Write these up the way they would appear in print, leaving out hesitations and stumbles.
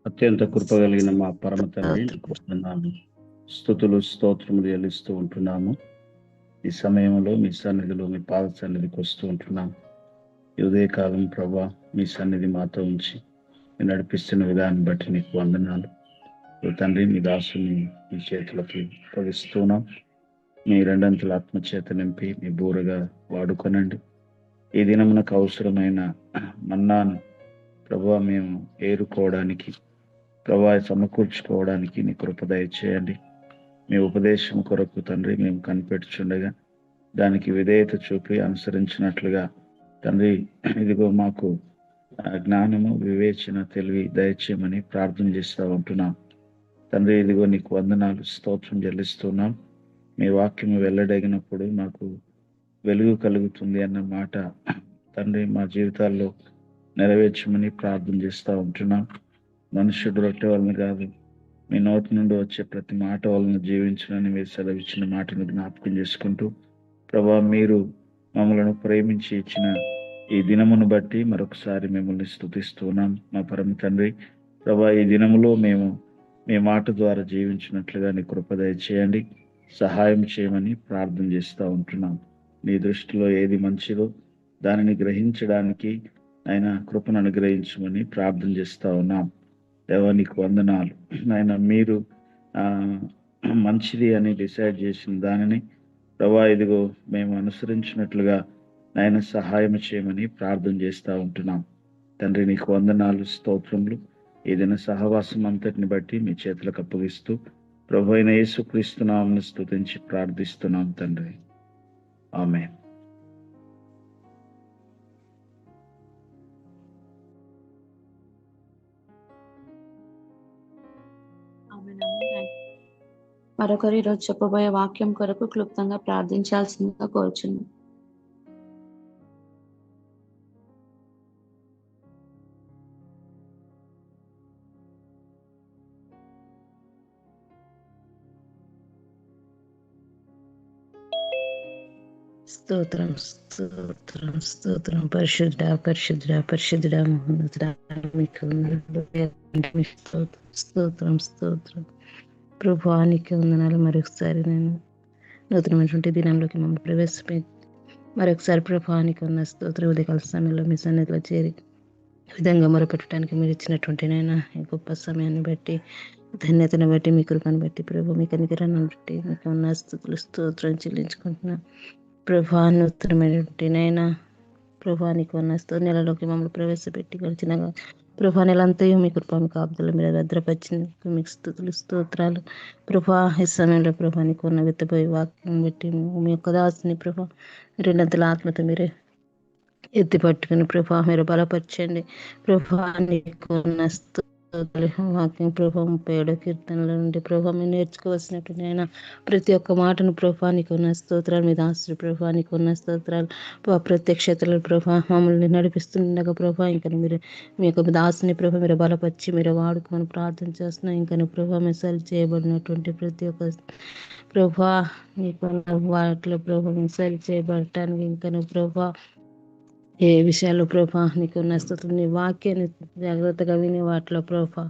అత్యంత కృపగలిగిన మా పరమ తండ్రి నీకు వందనాలు, స్తుతులు స్తోత్రములు చెల్లిస్తూ ఉంటున్నాము. ఈ సమయంలో మీ సన్నిధిలో మీ పాద సన్నిధికి వస్తూ ఉంటున్నాము. ఈ ఉదయకాలం ప్రభా మీ సన్నిధి మాతో ఉంచి మీరు నడిపిస్తున్న విధాన్ని బట్టి నీకు వందనాలు. ఓ తండ్రి మీ దాసుని మీ చేతులకి అప్పగిస్తున్నాం. మీ రెండంతుల ఆత్మచేత నింపి మీ బూరగా వాడుకొనండి. ఈ దినమునకు అవసరమైన మన్నాను ప్రభా మేము ఏరుకోవడానికి, ప్రభా సమకూర్చుకోవడానికి నీ కృప దయచేయండి. మీ ఉపదేశం కొరకు తండ్రి మేము కనిపెట్టుచుండగా దానికి విధేయత చూపి అనుసరించినట్లుగా తండ్రి ఇదిగో మాకు జ్ఞానము వివేచన తెలివి దయచేయమని ప్రార్థన చేస్తూ ఉంటున్నాం. తండ్రి ఇదిగో నీకు వందనాలు స్తోత్రం చెల్లిస్తున్నాం. మీ వాక్యము వెల్లడగినప్పుడు మాకు వెలుగు కలుగుతుంది అన్న మాట తండ్రి మా జీవితాల్లో నెరవేర్చమని ప్రార్థన చేస్తూ ఉంటున్నాం. మనుషుడు రొట్టె వలన కాదు, మీ నోటి నుండి వచ్చే ప్రతి మాట వలన జీవించడానికి మీరు సెలవిచ్చిన మాటను జ్ఞాపకం చేసుకుంటూ ప్రభా మీరు మమ్మలను ప్రేమించి ఇచ్చిన ఈ దినమును బట్టి మరొకసారి మిమ్మల్ని స్తుతిస్తున్నాం. మా పరమ తండ్రి ప్రభా ఈ దినములో మేము మీ మాట ద్వారా జీవించినట్లుగా నీ కృప దయచేయండి, సహాయం చేయమని ప్రార్థన చేస్తూ ఉంటున్నాం. నీ దృష్టిలో ఏది మంచిదో దానిని గ్రహించడానికి ఆయన కృపను అనుగ్రహించమని ప్రార్థన చేస్తూ ఉన్నాం. దేవానికి వందనాలు. ఆయన మీరు మంచిది అని డిసైడ్ చేసిన దానిని ప్రభా ఇదిగో మేము అనుసరించినట్లుగా ఆయన సహాయం చేయమని ప్రార్థన చేస్తూ ఉంటున్నాం. తండ్రి నీకు వందనాలు స్తోత్రములు. ఏదైనా సహవాసం అంతటిని బట్టి మీ చేతులకు అప్పగిస్తూ ప్రభు అయిన యేసుక్రీస్తు నామమున స్తుతించి ప్రార్థిస్తున్నాం తండ్రి. ఆమేన్. మరొకరు ఈరోజు చెప్పబోయే వాక్యం కొరకు క్లుప్తంగా ప్రార్థించాల్సిందిగా కోరుచున్నాం. స్తోత్రం స్తోత్రం స్తోత్రం. పరిశుద్ధ పరిశుద్ధ పరిశుద్ధ మహోన్నతుడా మీకు స్తోత్రం స్తోత్రం. ప్రభువానికి వందనాలు. మరొకసారి నేను నూతనమైనటువంటి దినంలోకి మమ్మల్ని ప్రవేశపెట్టి మరొకసారి ప్రభువానికి ఉన్న స్తోత్ర ఉదయకాల సమయంలో మీ సన్నిధిలో చేరి విధంగా మొరపెట్టడానికి మీరు ఇచ్చినటువంటి నేను ఈ గొప్ప సమయాన్ని బట్టి, ధన్యతను బట్టి, మీ కృపను బట్టి, ప్రభు మీ కనికరాన్ని బట్టి మీకు ఉన్న స్తుతులు స్తోత్రం చెల్లించుకుంటున్నా. ప్రభాను ఉత్తరమైనటువంటి నైనా ప్రభానికి ఉన్న నెలలోకి మమ్మల్ని ప్రవేశపెట్టి గడిచిన ప్రభా నెలంతయు మీ కృప మీ కాపుదలు మీరు భద్రపరిచింది మీకు స్తుతులు స్తోత్రాలు. ప్రభా ఈ సమయంలో ప్రభానికి ఉన్న విత్తబోయే వాక్యం బట్టి మీ యొక్క దాసుని ప్రభా రెండంతల ఆత్మతో మీరే ఎత్తి పట్టుకుని ప్రభా మీరు బలపరచండి. ప్రభా నీకు ఉన్న వాక్యం ప్రభా 37వ కీర్తనల నుండి ప్రభా మీరు నేర్చుకోవాల్సినటువంటి అయినా ప్రతి ఒక్క మాటను ప్రభా నీకు ఉన్న స్తోత్రాలు, మీ దాసుడు ప్రభా నీకు ఉన్న స్తోత్రాలు, ప్రత్యక్షతలు ప్రభా మమ్మల్ని నడిపిస్తుండగా ప్రభా ఇంకా మీరు మీ యొక్క దాసుని ప్రభా మీరు బలపరిచి మీరు వాడుకొని ప్రార్థన చేస్తున్నాం. ఇంకా ప్రభా మిసైల్ చేయబడినటువంటి ప్రతి ఒక్క ప్రభా నీకున్న వాటిలో ప్రభా మిసైల్ చేయబడటానికి ఇంకా ప్రభా ఏ విషయాల్లో ప్రభా నీకున్న స్తుతులు నీ వాక్యాన్ని జాగ్రత్తగా విని వాటిలో ప్రభా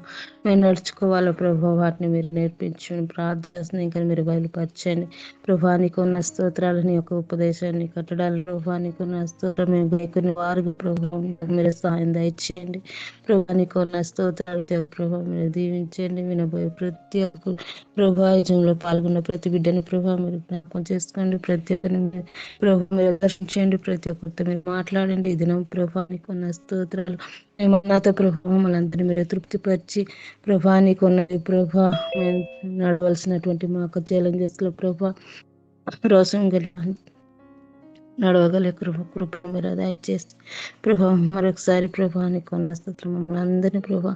మేము నడుచుకోవాలో ప్రభా వాటిని మీరు నేర్పించండి. ప్రార్థన ఇంకా మీరు బయలుపరచండి. ప్రభా నీకున్న స్తోత్రాలని యొక్క ఉపదేశాన్ని కట్టడాలు ప్రభా నీకున్న స్తోత్రం మేము కొన్ని వారికి ప్రభా మీరు సహాయం దయచేయండి. ప్రభా నీకున్న స్తోత్రాలు ప్రభా మీరు దీవించండి. వినబోయే ప్రతి ఒక్క ప్రభావితంలో పాల్గొన్న ప్రతి బిడ్డని ప్రభా మీరు జ్ఞాపకం చేసుకోండి. ప్రతి ఒక్కరిని ప్రభా మీరు దర్శించండి. ప్రతి ఒక్కరితో మీరు మాట్లాడండి. ఈ దినం ప్రభా నీకున్న స్తోత్రాలు మేము నాతో ప్రభా మమ్మల్ని మీరు తృప్తిపరిచి ప్రభా నీకున్నది ప్రభా మేము నడవలసినటువంటి మా యొక్క ఛాలెంజెస్ లో ప్రభా రోషం నడవగల కృప మీరు దయచేసి ప్రభా మరొకసారి ప్రభా నీకున్న స్తోత్రం మమ్మల్ని అందరినీ ప్రభా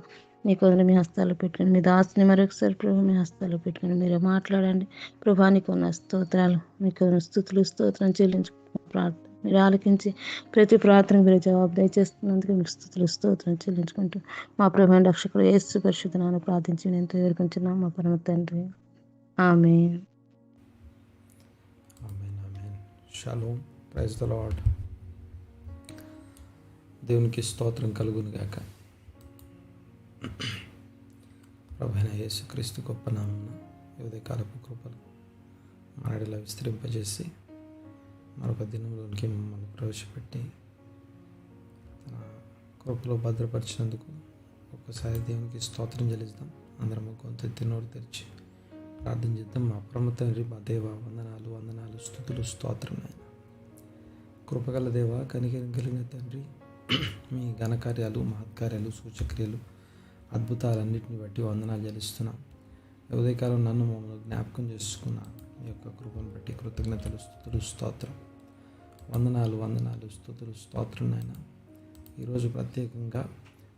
నీకు మీ హస్తాలు పెట్టుకుని మీ దాసుని మరొకసారి ప్రభు మీ హస్తాలు పెట్టుకుని మీరు మాట్లాడండి. ప్రభా నీకున్న స్తోత్రాలు మీకు స్తుతులు స్తోత్రం చెల్లించుకున్న ప్రార్థన మీరు ఆలకించి ప్రతి ప్రార్థన మీరు జవాబు దయచేస్తున్నందుకు మీకు స్తుతులు స్తోత్రం చెల్లించుకుంటూ మా ప్రభువైన రక్షకుడు యేసు పరిశుద్ధ నామమున ప్రార్థించి నేను వేడుకుంటున్నాం మా పరమ తండ్రి. ఆమేన్. షాలోమ్. Praise the lord. దేవునికి స్తోత్రం కలుగును గాక. ప్రభువైన యేసుక్రీస్తు గొప్ప నామమున ఈ ఉదయకాలపు కృపలు మనడిలో విస్తరింపజేసి మరొక దినంలోనికి మమ్మల్ని ప్రవేశపెట్టి తన కృపలో భద్రపరిచినందుకు ఒక్కసారి దేవునికి స్తోత్రం చెల్లిద్దాం. అందరం గొంతెత్తి నోరు తెరిచి ప్రార్థన చేద్దాం. మా పరమ తండ్రి, మా దేవ, వందనాలు వందనాలు స్తుతులు స్తోత్రం నాయన. కృపగల దేవ, కనికరం కలిగిన తండ్రి, మీ ఘనకార్యాలు, మహత్కార్యాలు, సూచక్రియలు, అద్భుతాలన్నింటిని బట్టి వందనాలు చెల్లిస్తున్నాం. ఉదయకాలం నన్ను మమ్మల్ని జ్ఞాపకం చేసుకున్న మీ యొక్క కృపను బట్టి కృతజ్ఞతలు, స్తుతులు, స్తోత్రం. వందనాలు వందనాలు స్తుతులు స్తోత్రం నాయన. ఈరోజు ప్రత్యేకంగా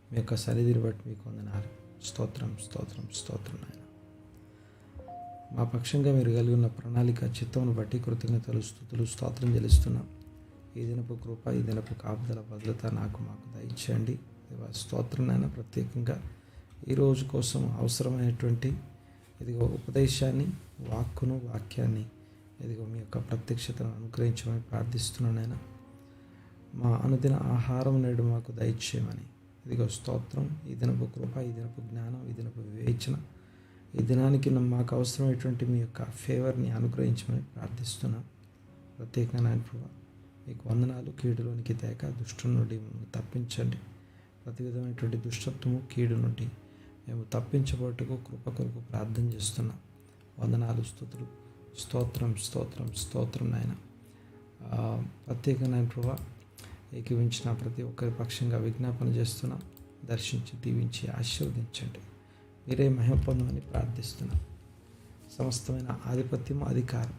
మీ యొక్క సన్నిధిని బట్టి మీకు వందనాలు. స్తోత్రం స్తోత్రం స్తోత్రం నాయన. మా పక్షంగా మీరు కలిగి ఉన్న ప్రణాళిక, చిత్తమును బట్టి కృతజ్ఞతలు, స్తుతులు, స్తోత్రం చెల్లిస్తున్నాం. ఈ దినపు కృప, ఈ దినపు కాపుదల, భద్రత మాకు దయచేయండి. స్తోత్రం నాయన. ప్రత్యేకంగా ఈరోజు కోసం అవసరమైనటువంటి ఇదిగో ఉపదేశాన్ని, వాక్కును, వాక్యాన్ని ఇదిగో మీ యొక్క ప్రత్యక్షతను అనుగ్రహించమని ప్రార్థిస్తున్నానైనా. మా అనుదిన ఆహారం నేడు మాకు దయచేయమని ఇదిగో స్తోత్రం. ఈ దినపు కృప, ఈ దినపు జ్ఞానం, ఈ దినపు వివేచన, ఈ దినానికి మాకు అవసరమైనటువంటి మీ యొక్క ఫేవర్ని అనుగ్రహించమని ప్రార్థిస్తున్నాం. ప్రత్యేకంగా నాయన ప్రభా మీకు వందనాలు. కీడులోనికి తేక దుష్టు నుండి మమ్మల్ని తప్పించండి. ప్రతి విధమైనటువంటి దుష్టత్వము, కీడు నుండి మేము తప్పించబోటకు కృప కొరకు ప్రార్థన చేస్తున్నాం. వందనాలు స్తుతులు స్తోత్రం స్తోత్రం స్తోత్రం నాయన. ప్రత్యేకంగా నాయన ప్రభా ఏకీవించిన ప్రతి ఒక్కరి పక్షంగా విజ్ఞాపన చేస్తున్నాం. దర్శించి, దీవించి, ఆశీర్వదించండి. మీరే మహిమ పొందమని ప్రార్థిస్తున్నాం. సమస్తమైన ఆధిపత్యం, అధికారం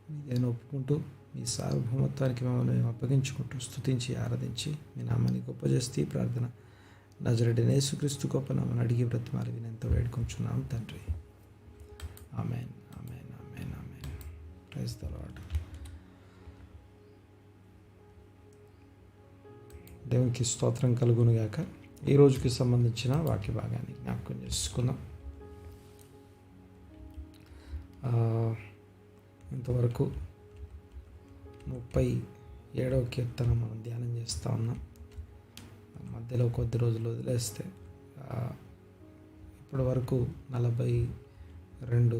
మీదేను ఒప్పుకుంటూ మీ సార్వభౌమత్వానికి మమ్మల్ని మేము అప్పగించుకుంటూ స్తుతించి, ఆరాధించి మీ నామాన్ని గొప్ప చేస్తే ప్రార్థన నజరేయుడైన యేసుక్రీస్తు గొప్ప నామమున అడిగి బ్రతిమాలి వినంత వేడుకొంచున్నాం తండ్రి. Amen amen amen amen. Praise the lord. దేవునికి స్తోత్రం కలుగును గాక. ఈ రోజుకి సంబంధించిన వాక్య భాగాన్ని జ్ఞాపకం చేసుకుందాం. ఇంతవరకు 37వ కీర్తన మనం ధ్యానం చేస్తూ ఉన్నాం. మధ్యలో కొద్ది రోజులు వదిలేస్తే ఇప్పటి వరకు 42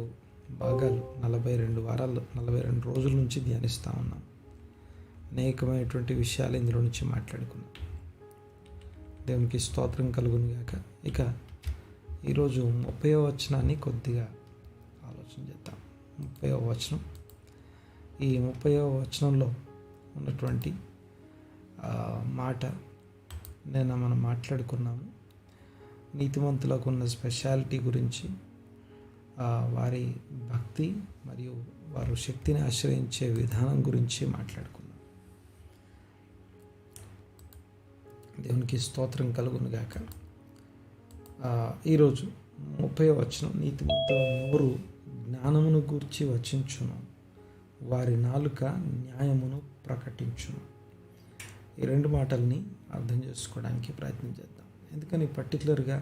భాగాలు, 42 వారాలు, 42 రోజుల నుంచి ధ్యానిస్తూ ఉన్నాం. అనేకమైనటువంటి విషయాలు ఇందులో నుంచి మాట్లాడుకున్నాం. దేవునికి స్తోత్రం కలుగును గాక. ఇక ఈరోజు 30వ వచనాన్ని కొద్దిగా ఆలోచన చేద్దాం. 30వ వచనం. ఈ 30వ వచనంలో ఉన్నటువంటి మాట మనం మాట్లాడుకున్నాము. నీతిమంతులకు ఉన్న స్పెషాలిటీ గురించి, వారి భక్తి మరియు వారు శక్తిని ఆశ్రయించే విధానం గురించి మాట్లాడుకున్నాం. దేవునికి స్తోత్రం కలుగును గాక. ఈరోజు 30వ వచనం. నీతిమంతుల నోరు జ్ఞానమును గూర్చి వచించును, వారి నాలుక న్యాయమును ప్రకటించును. ఈ రెండు మాటల్ని అర్థం చేసుకోవడానికి ప్రయత్నం చేద్దాం. ఎందుకని పర్టికులర్గా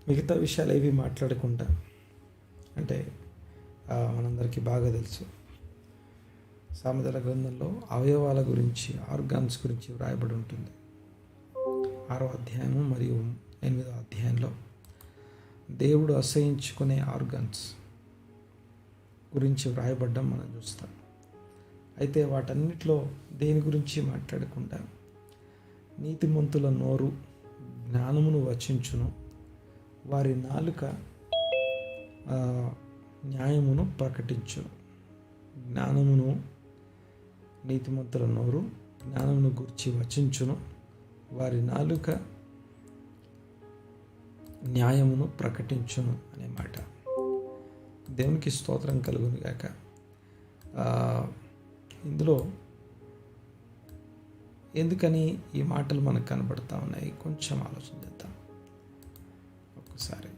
మిగతా విషయాలు ఏవి మాట్లాడకుండా అంటే మనందరికీ బాగా తెలుసు, సామెతల గ్రంథంలో అవయవాల గురించి, ఆర్గాన్స్ గురించి వ్రాయబడి ఉంటుంది. 6వ అధ్యాయము మరియు 8వ అధ్యాయంలో దేవుడు అసహించుకునే ఆర్గాన్స్ గురించి వ్రాయబడ్డం మనం చూస్తాం. అయితే వాటన్నిటిలో దేని గురించి మాట్లాడకుండా నీతిమంతుల నోరు జ్ఞానమును వచించును, వారి నాలుక న్యాయమును ప్రకటించును. జ్ఞానమును, నీతిమంతుల నోరు జ్ఞానమును గురించి వచించును, వారి నాలుక న్యాయమును ప్రకటించును అనే మాట. దేవునికి స్తోత్రం కలుగును గాక. ఇందులో ఎందుకని ఈ మాటలు మనకు కనబడతా ఉన్నాయి కొంచెం ఆలోచన చేద్దాం ఒక్కసారి.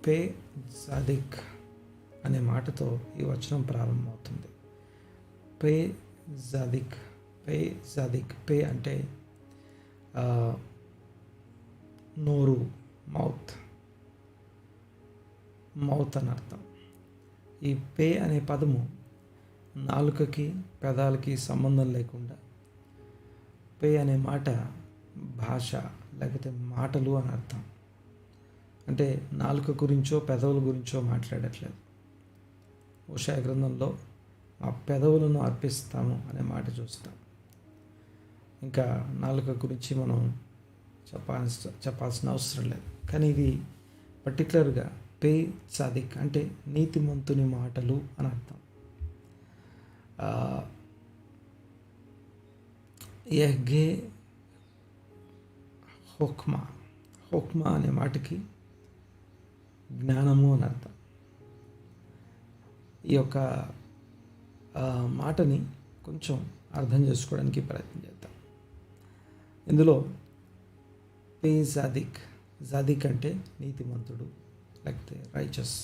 పే జాదిక్ అనే మాటతో ఈ వచనం ప్రారంభమవుతుంది. పే జాదిక్, పే జాదిక్. పే అంటే నోరు, మౌత్ అని అర్థం. ఈ పే అనే పదము నాలుకకి పెదాలకి సంబంధం లేకుండా పే అనే మాట భాష లేకపోతే మాటలు అని అర్థం. అంటే నాలుక గురించో పెదవుల గురించో మాట్లాడట్లేదు. హోషేయ గ్రంథంలో మా పెదవులను అర్పిస్తాము అనే మాట చూస్తాం. ఇంకా నాలుక గురించి మనం చెప్పాల్సిన అవసరం లేదు. కానీ ఇది పర్టికులర్గా పే సాదిక్ అంటే నీతిమంతుని మాటలు అని అర్థం. యహ్గే హోక్మా అనే మాటకి జ్ఞానము అని అర్థం. ఈ యొక్క మాటని కొంచెం అర్థం చేసుకోవడానికి ప్రయత్నం చేద్దాం. ఇందులో పే జాదిక్ అంటే నీతిమంతుడు లేకపోతే రైచస్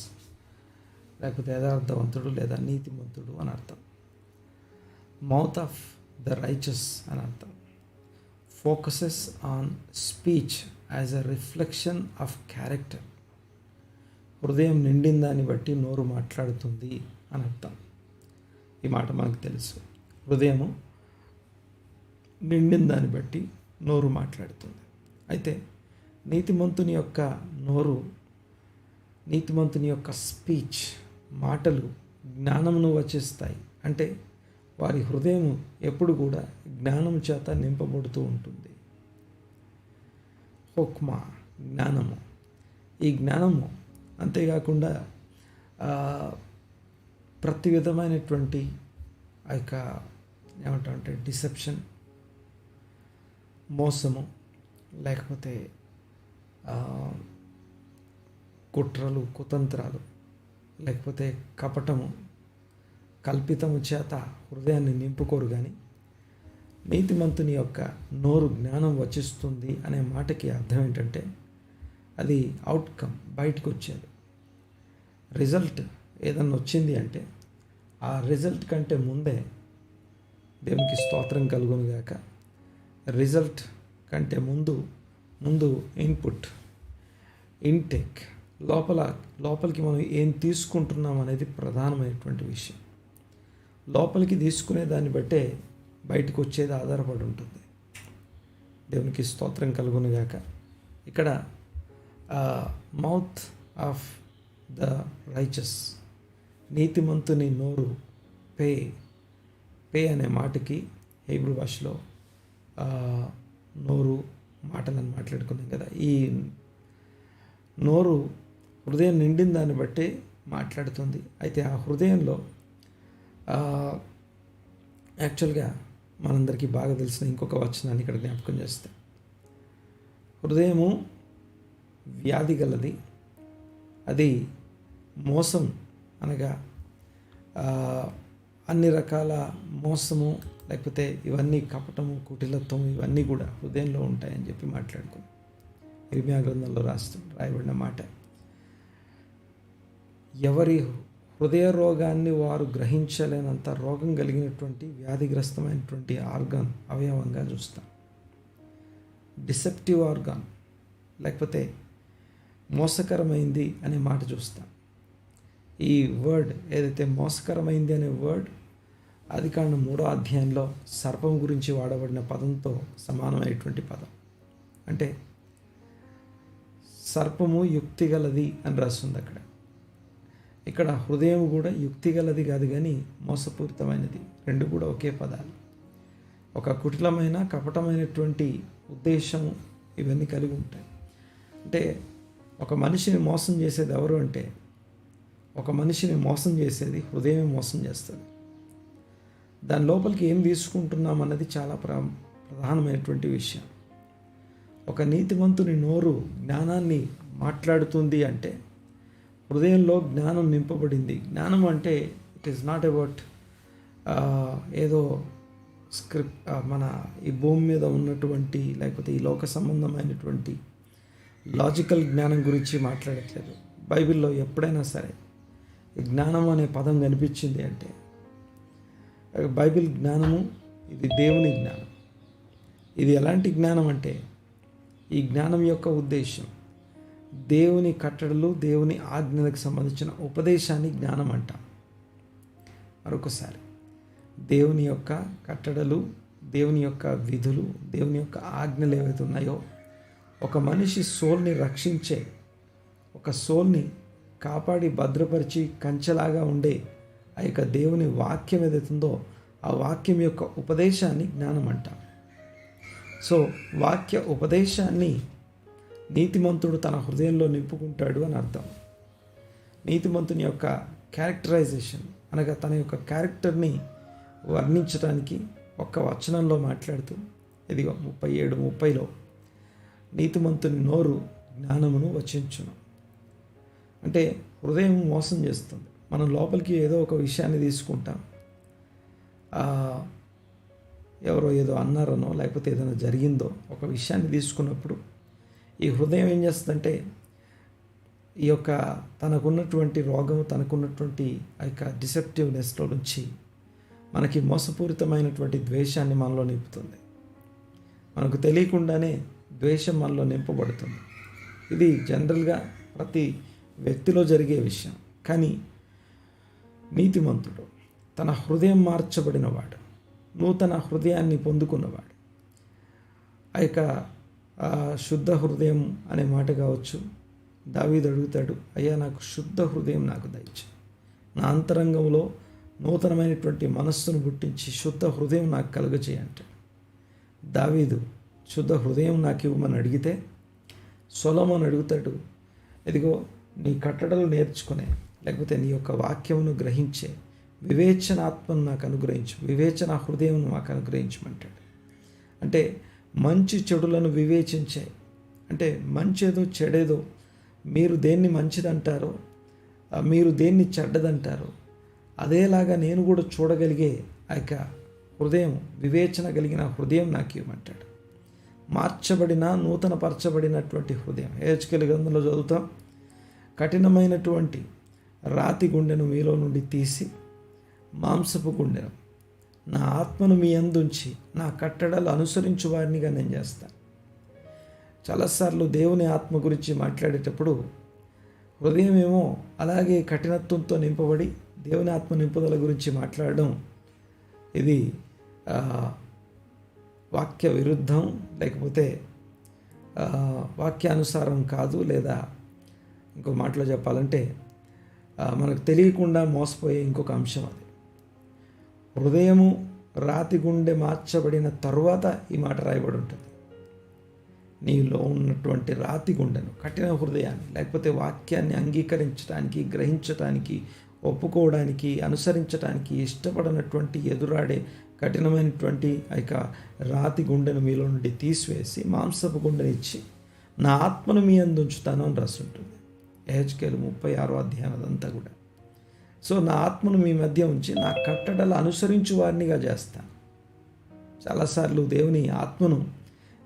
లేకపోతే యథార్థవంతుడు లేదా నీతిమంతుడు అని అర్థం. మౌత్ ఆఫ్ ద రైచస్ అని అర్థం. Focuses on speech as a reflection of character. హృదయం నిండిన దాన్ని బట్టి నోరు మాట్లాడుతుంది అని అర్థం. ఈ మాట మనకు తెలుసు. హృదయము నిండిన దాన్ని బట్టి నోరు మాట్లాడుతుంది. అయితే నీతిమంతుని యొక్క నోరు, నీతిమంతుని యొక్క స్పీచ్, మాటలు జ్ఞానమును వచిస్తాయి. అంటే వారి హృదయం ఎప్పుడు కూడా జ్ఞానం చేత నింపబడుతూ ఉంటుంది. హోక్మా జ్ఞానము. ఈ జ్ఞానము అంతేకాకుండా ప్రతి విధమైనటువంటి ఆ యొక్క ఏమంటామంటే డిసెప్షన్, మోసము, లేకపోతే కుట్రలు, కుతంత్రాలు, లేకపోతే కపటము, కల్పితము చేత హృదయాన్ని నింపుకోరు. కానీ నీతిమంతుని యొక్క నోరు జ్ఞానం వచిస్తుంది అనే మాటకి అర్థం ఏంటంటే అది అవుట్కమ్, బయటకు వచ్చేది. రిజల్ట్ ఏదన్నా వచ్చింది అంటే ఆ రిజల్ట్ కంటే ముందే దేవునికి స్తోత్రం కలుగునుగాక. రిజల్ట్ కంటే ముందు ఇన్పుట్, ఇంటేక్, లోపలికి మనం ఏం తీసుకుంటున్నాం అనేది ప్రధానమైనటువంటి విషయం. లోపలికి తీసుకునే దాన్ని బట్టే బయటకు వచ్చేది ఆధారపడి ఉంటుంది. దేవునికి స్తోత్రం కలుగునుగాక. ఇక్కడ మౌత్ ఆఫ్ ద రైచస్, నీతిమంతుని నోరు, పే అనే మాటకి హీబ్రూ భాషలో నోరు, మాటలను మాట్లాడుకున్నాం కదా. ఈ నోరు హృదయం నిండిన దాన్ని బట్టి మాట్లాడుతుంది. అయితే ఆ హృదయంలో యాక్చువల్గా మనందరికీ బాగా తెలిసిన ఇంకొక వచనాన్ని ఇక్కడ జ్ఞాపకం చేస్తాం. హృదయము వ్యాధి గలది, అది మోసం అనగా అన్ని రకాల మోసము, లేకపోతే ఇవన్నీ కపటము, కుటిలత్వం, ఇవన్నీ కూడా హృదయంలో ఉంటాయని చెప్పి మాట్లాడుకున్నాం. ఇర్మియా గ్రంథంలో రాయబడిన మాట. ఎవరి హృదయ రోగాన్ని వారు గ్రహించలేనంత రోగం కలిగినటువంటి వ్యాధిగ్రస్తమైనటువంటి ఆర్గాన్, అవయవంగా చూస్తాం. డిసెప్టివ్ ఆర్గాన్ లేకపోతే మోసకరమైంది అనే మాట చూస్తాం. ఈ వర్డ్ ఏదైతే మోసకరమైంది అనే వర్డ్ ఆదికాండం 3వ అధ్యాయంలో సర్పం గురించి వాడబడిన పదంతో సమానమైనటువంటి పదం. అంటే సర్పము యుక్తి గలది అని రాస్తుంది అక్కడ. ఇక్కడ హృదయం కూడా యుక్తి గలది కాదు కానీ మోసపూరితమైనది. రెండు కూడా ఒకే పదాలు. ఒక కుటిలమైన, కపటమైనటువంటి ఉద్దేశం ఇవన్నీ కలిగి ఉంటాయి. అంటే ఒక మనిషిని మోసం చేసేది ఎవరు అంటే, ఒక మనిషిని మోసం చేసేది హృదయమే మోసం చేస్తుంది. దాని లోపలికి ఏం తీసుకుంటున్నాం అన్నది చాలా ప్రధానమైనటువంటి విషయం. ఒక నీతిమంతుని నోరు జ్ఞానాన్ని మాట్లాడుతుంది అంటే హృదయంలో జ్ఞానం నింపబడింది. జ్ఞానం అంటే ఇట్ ఈస్ నాట్ అబౌట్ ఏదో మన ఈ భూమి మీద ఉన్నటువంటి లేకపోతే ఈ లోక సంబంధమైనటువంటి లాజికల్ జ్ఞానం గురించి మాట్లాడట్లేదు. బైబిల్లో ఎప్పుడైనా సరే ఈ జ్ఞానం అనే పదం కనిపించింది అంటే బైబిల్ జ్ఞానము, ఇది దేవుని జ్ఞానం. ఇది ఎలాంటి జ్ఞానం అంటే ఈ జ్ఞానం యొక్క ఉద్దేశం దేవుని కట్టడలు, దేవుని ఆజ్ఞలకు సంబంధించిన ఉపదేశాన్ని జ్ఞానం అంటాం. మరొకసారి దేవుని యొక్క కట్టడలు, దేవుని యొక్క విధులు, దేవుని యొక్క ఆజ్ఞలు ఏవైతే ఉన్నాయో, ఒక మనిషి సోల్ని రక్షించే, ఒక సోల్ని కాపాడి భద్రపరిచి కంచెలాగా ఉండే ఆ యొక్క దేవుని వాక్యం ఏదైతుందో ఆ వాక్యం యొక్క ఉపదేశాన్ని జ్ఞానం అంటాం. సో వాక్య ఉపదేశాన్ని నీతిమంతుడు తన హృదయంలో నింపుకుంటాడు అని అర్థం. నీతిమంతుని యొక్క క్యారెక్టరైజేషన్ అనగా తన యొక్క క్యారెక్టర్ని వర్ణించడానికి ఒక్క వచనంలో మాట్లాడుతూ, ఇదిగో 37:30 నీతిమంతుని నోరు జ్ఞానమును వచించును. అంటే హృదయం మోసం చేస్తుంది. మనం లోపలికి ఏదో ఒక విషయాన్ని తీసుకుంటాం, ఎవరో ఏదో అన్నారనో లేకపోతే ఏదైనా జరిగిందో ఒక విషయాన్ని తీసుకున్నప్పుడు ఈ హృదయం ఏం చేస్తుందంటే ఈ యొక్క తనకున్నటువంటి రోగము, తనకున్నటువంటి ఆ యొక్క డిసెప్టివ్నెస్లో నుంచి మనకి మోసపూరితమైనటువంటి ద్వేషాన్ని మనలో నింపుతుంది. మనకు తెలియకుండానే ద్వేషం మనలో నింపబడుతుంది. ఇది జనరల్గా ప్రతి వ్యక్తిలో జరిగే విషయం. కానీ నీతిమంతుడు తన హృదయం మార్చబడినవాడు, నూతన హృదయాన్ని పొందుకున్నవాడు. ఆ యొక్క శుద్ధ హృదయం అనే మాట కావచ్చు. దావీదు అడుగుతాడు, అయ్యా నాకు శుద్ధ హృదయం నాకు దయచు, నా అంతరంగంలో నూతనమైనటువంటి మనస్సును పుట్టించి శుద్ధ హృదయం నాకు కలుగచేయంటాడు. దావీదు శుద్ధ హృదయం నాకు ఇవ్వమని అడిగితే సొలొమోను అడుగుతాడు, ఇదిగో నీ కట్టడలు నేర్చుకునే, లేకపోతే నీ యొక్క వాక్యమును గ్రహించే వివేచనాత్మను నాకు అనుగ్రహించు, వివేచన హృదయం నాకు అనుగ్రహించమంటాడు. అంటే మంచి చెడులను వివేచించే, అంటే మంచేదో చెడేదో, మీరు దేన్ని మంచిదంటారో, మీరు దేన్ని చెడ్డదంటారో అదేలాగా నేను కూడా చూడగలిగే ఆ యొక్క హృదయం, వివేచన కలిగిన హృదయం నాకు ఇవ్వమంటాడు. మార్చబడిన, నూతనపరచబడినటువంటి హృదయం. హెచ్కేల్ గ్రంథంలో చదువుతాం, కఠినమైనటువంటి రాతి గుండెను మీలో నుండి తీసి మాంసపు గుండెను, నా ఆత్మను మీ అందుంచి నా కట్టడలు అనుసరించు వారినిగా నేను చేస్తాను. చాలాసార్లు దేవుని ఆత్మ గురించి మాట్లాడేటప్పుడు హృదయం ఏమో అలాగే కఠినత్వంతో నింపబడి దేవుని ఆత్మ నింపుదల గురించి మాట్లాడడం ఇది వాక్య విరుద్ధం, లేకపోతే వాక్యానుసారం కాదు. లేదా ఇంకో మాటలో చెప్పాలంటే మనకు తెలియకుండా మోసపోయే ఇంకొక అంశం అది. హృదయము రాతి గుండె మార్చబడిన తరువాత ఈ మాట రాయబడి ఉంటుంది. నీలో ఉన్నటువంటి రాతి గుండెను, కఠిన హృదయాన్ని, లేకపోతే వాక్యాన్ని అంగీకరించడానికి, గ్రహించడానికి, ఒప్పుకోవడానికి, అనుసరించడానికి ఇష్టపడినటువంటి ఎదురాడే కఠినమైనటువంటి ఆ యొక్క రాతి గుండెను మీలో నుండి తీసివేసి మాంసపు గుండెనిచ్చి నా ఆత్మను మీ అందు ఉంచుతాను అని రాసి ఉంటుంది. హెచ్కేల్ 36 అదంతా కూడా. సో నా ఆత్మను మీ మధ్య ఉంచి నా కట్టడలు అనుసరించు వారినిగా చేస్తాను. చాలాసార్లు దేవుని ఆత్మను,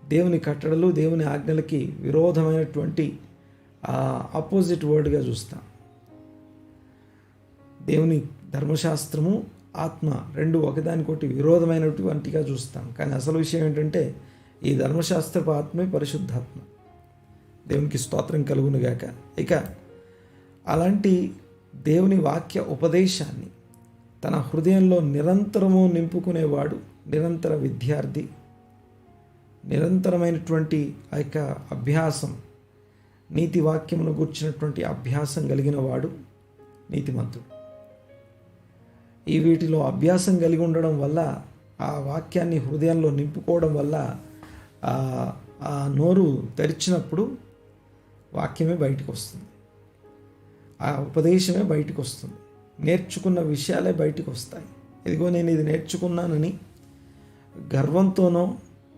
దేవుని కట్టడలు, దేవుని ఆజ్ఞలకి విరోధమైనటువంటి ఆపోజిట్ వర్డ్గా చూస్తాం. దేవుని ధర్మశాస్త్రము, ఆత్మ రెండు ఒకదానికొకటి విరోధమైనటువంటిగా చూస్తాం. కానీ అసలు విషయం ఏంటంటే ఈ ధర్మశాస్త్రపు ఆత్మే పరిశుద్ధాత్మ. దేవునికి స్తోత్రం కలుగునుగాక. ఇక అలాంటి దేవుని వాక్య ఉపదేశాన్ని తన హృదయంలో నిరంతరము నింపుకునేవాడు, నిరంతర విద్యార్థి, నిరంతరమైనటువంటి ఆ యొక్క అభ్యాసం, నీతి వాక్యమును గూర్చినటువంటి అభ్యాసం కలిగిన వాడు నీతిమంతుడు. ఈ వీటిలో అభ్యాసం కలిగి ఉండడం వల్ల, ఆ వాక్యాన్ని హృదయంలో నింపుకోవడం వల్ల ఆ నోరు తెరిచినప్పుడు వాక్యమే బయటకు వస్తుంది, ఆ ఉపదేశమే బయటకు వస్తుంది, నేర్చుకున్న విషయాలే బయటకు వస్తాయి. ఇదిగో నేను ఇది నేర్చుకున్నానని గర్వంతోనో,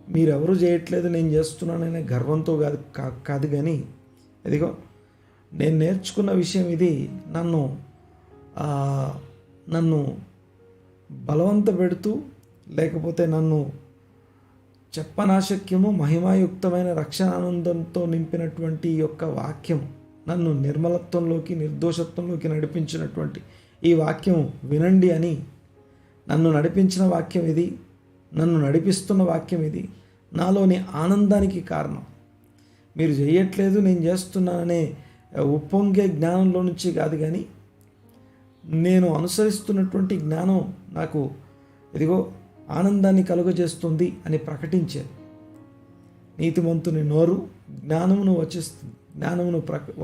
మీరెవరూ చేయట్లేదు నేను చేస్తున్నాననే గర్వంతో కాదు కానీ, ఇదిగో నేను నేర్చుకున్న విషయం ఇది నన్ను బలవంత పెడుతూ, లేకపోతే నన్ను చెప్పనాశక్యము మహిమాయుక్తమైన రక్షణ ఆనందంతో నింపినటువంటి ఈ యొక్క వాక్యం నన్ను నిర్మలత్వంలోకి, నిర్దోషత్వంలోకి నడిపించినటువంటి ఈ వాక్యం వినండి అని నన్ను నడిపించిన వాక్యం ఇది, నన్ను నడిపిస్తున్న వాక్యం ఇది, నాలోని ఆనందానికి కారణం. మీరు చేయట్లేదు నేను చేస్తున్నాననే ఉప్పొంగే జ్ఞానంలో నుంచి కాదు, కానీ నేను అనుసరిస్తున్నటువంటి జ్ఞానం నాకు ఇదిగో ఆనందాన్ని కలుగజేస్తుంది అని ప్రకటించేది. నీతిమంతుని నోరు జ్ఞానమును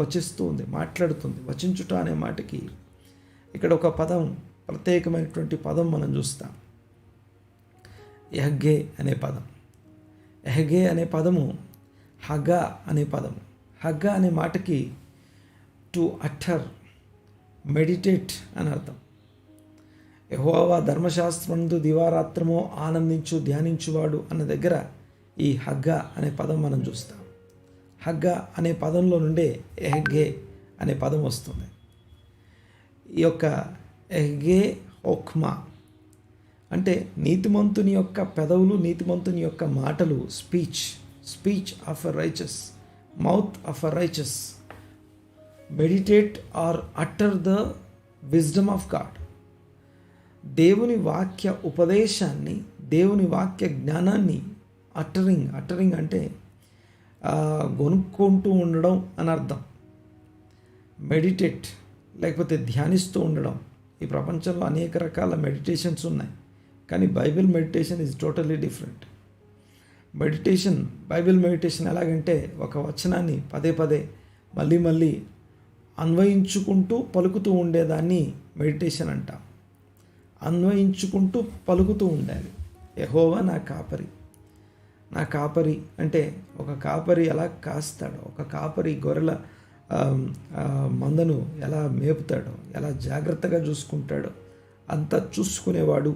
వచిస్తూ ఉంది, మాట్లాడుతుంది. వచించుట అనే మాటకి ఇక్కడ ఒక పదం, ప్రత్యేకమైనటువంటి పదం మనం చూస్తాం. ఎహ్గే అనే పదం. ఎహ్గే అనే పదము హగా అనే పదము. హగా అనే మాటకి టు అటర్, మెడిటేట్ అని అర్థం. యెహోవా ధర్మశాస్త్రమందు దివారాత్రము ఆనందించు ధ్యానించువాడు అన్న దగ్గర ఈ హగ్గా అనే పదం మనం చూస్తాం. హగ్గా అనే పదంలో నుండే ఎహ్గే అనే పదం వస్తుంది. ఈ యొక్క ఎహ్గే హోఖ్మా అంటే నీతిమంతుని యొక్క పెదవులు, నీతిమంతుని యొక్క మాటలు, speech of a righteous, mouth of a righteous meditate or utter the wisdom of God. దేవుని వాక్య ఉపదేశాన్ని, దేవుని వాక్య జ్ఞానాన్ని అటరింగ్ అంటే గొనుక్కుంటూ ఉండడం అని అర్థం. మెడిటేట్ లేకపోతే ధ్యానిస్తూ ఉండడం. ఈ ప్రపంచంలో అనేక రకాల మెడిటేషన్స్ ఉన్నాయి, కానీ Bible meditation is totally different. Bible meditation ఎలాగంటే ఒక వచనాన్ని పదే మళ్ళీ అన్వయించుకుంటూ పలుకుతూ ఉండేదాన్ని మెడిటేషన్ అంటాం. అన్వయించుకుంటూ పలుకుతూ ఉండాలి. యెహోవా నా కాపరి అంటే ఒక కాపరి ఎలా కాస్తాడో, ఒక కాపరి గొర్రెల మందను ఎలా మేపుతాడో, ఎలా జాగ్రత్తగా చూసుకుంటాడో అంతా చూసుకునేవాడు.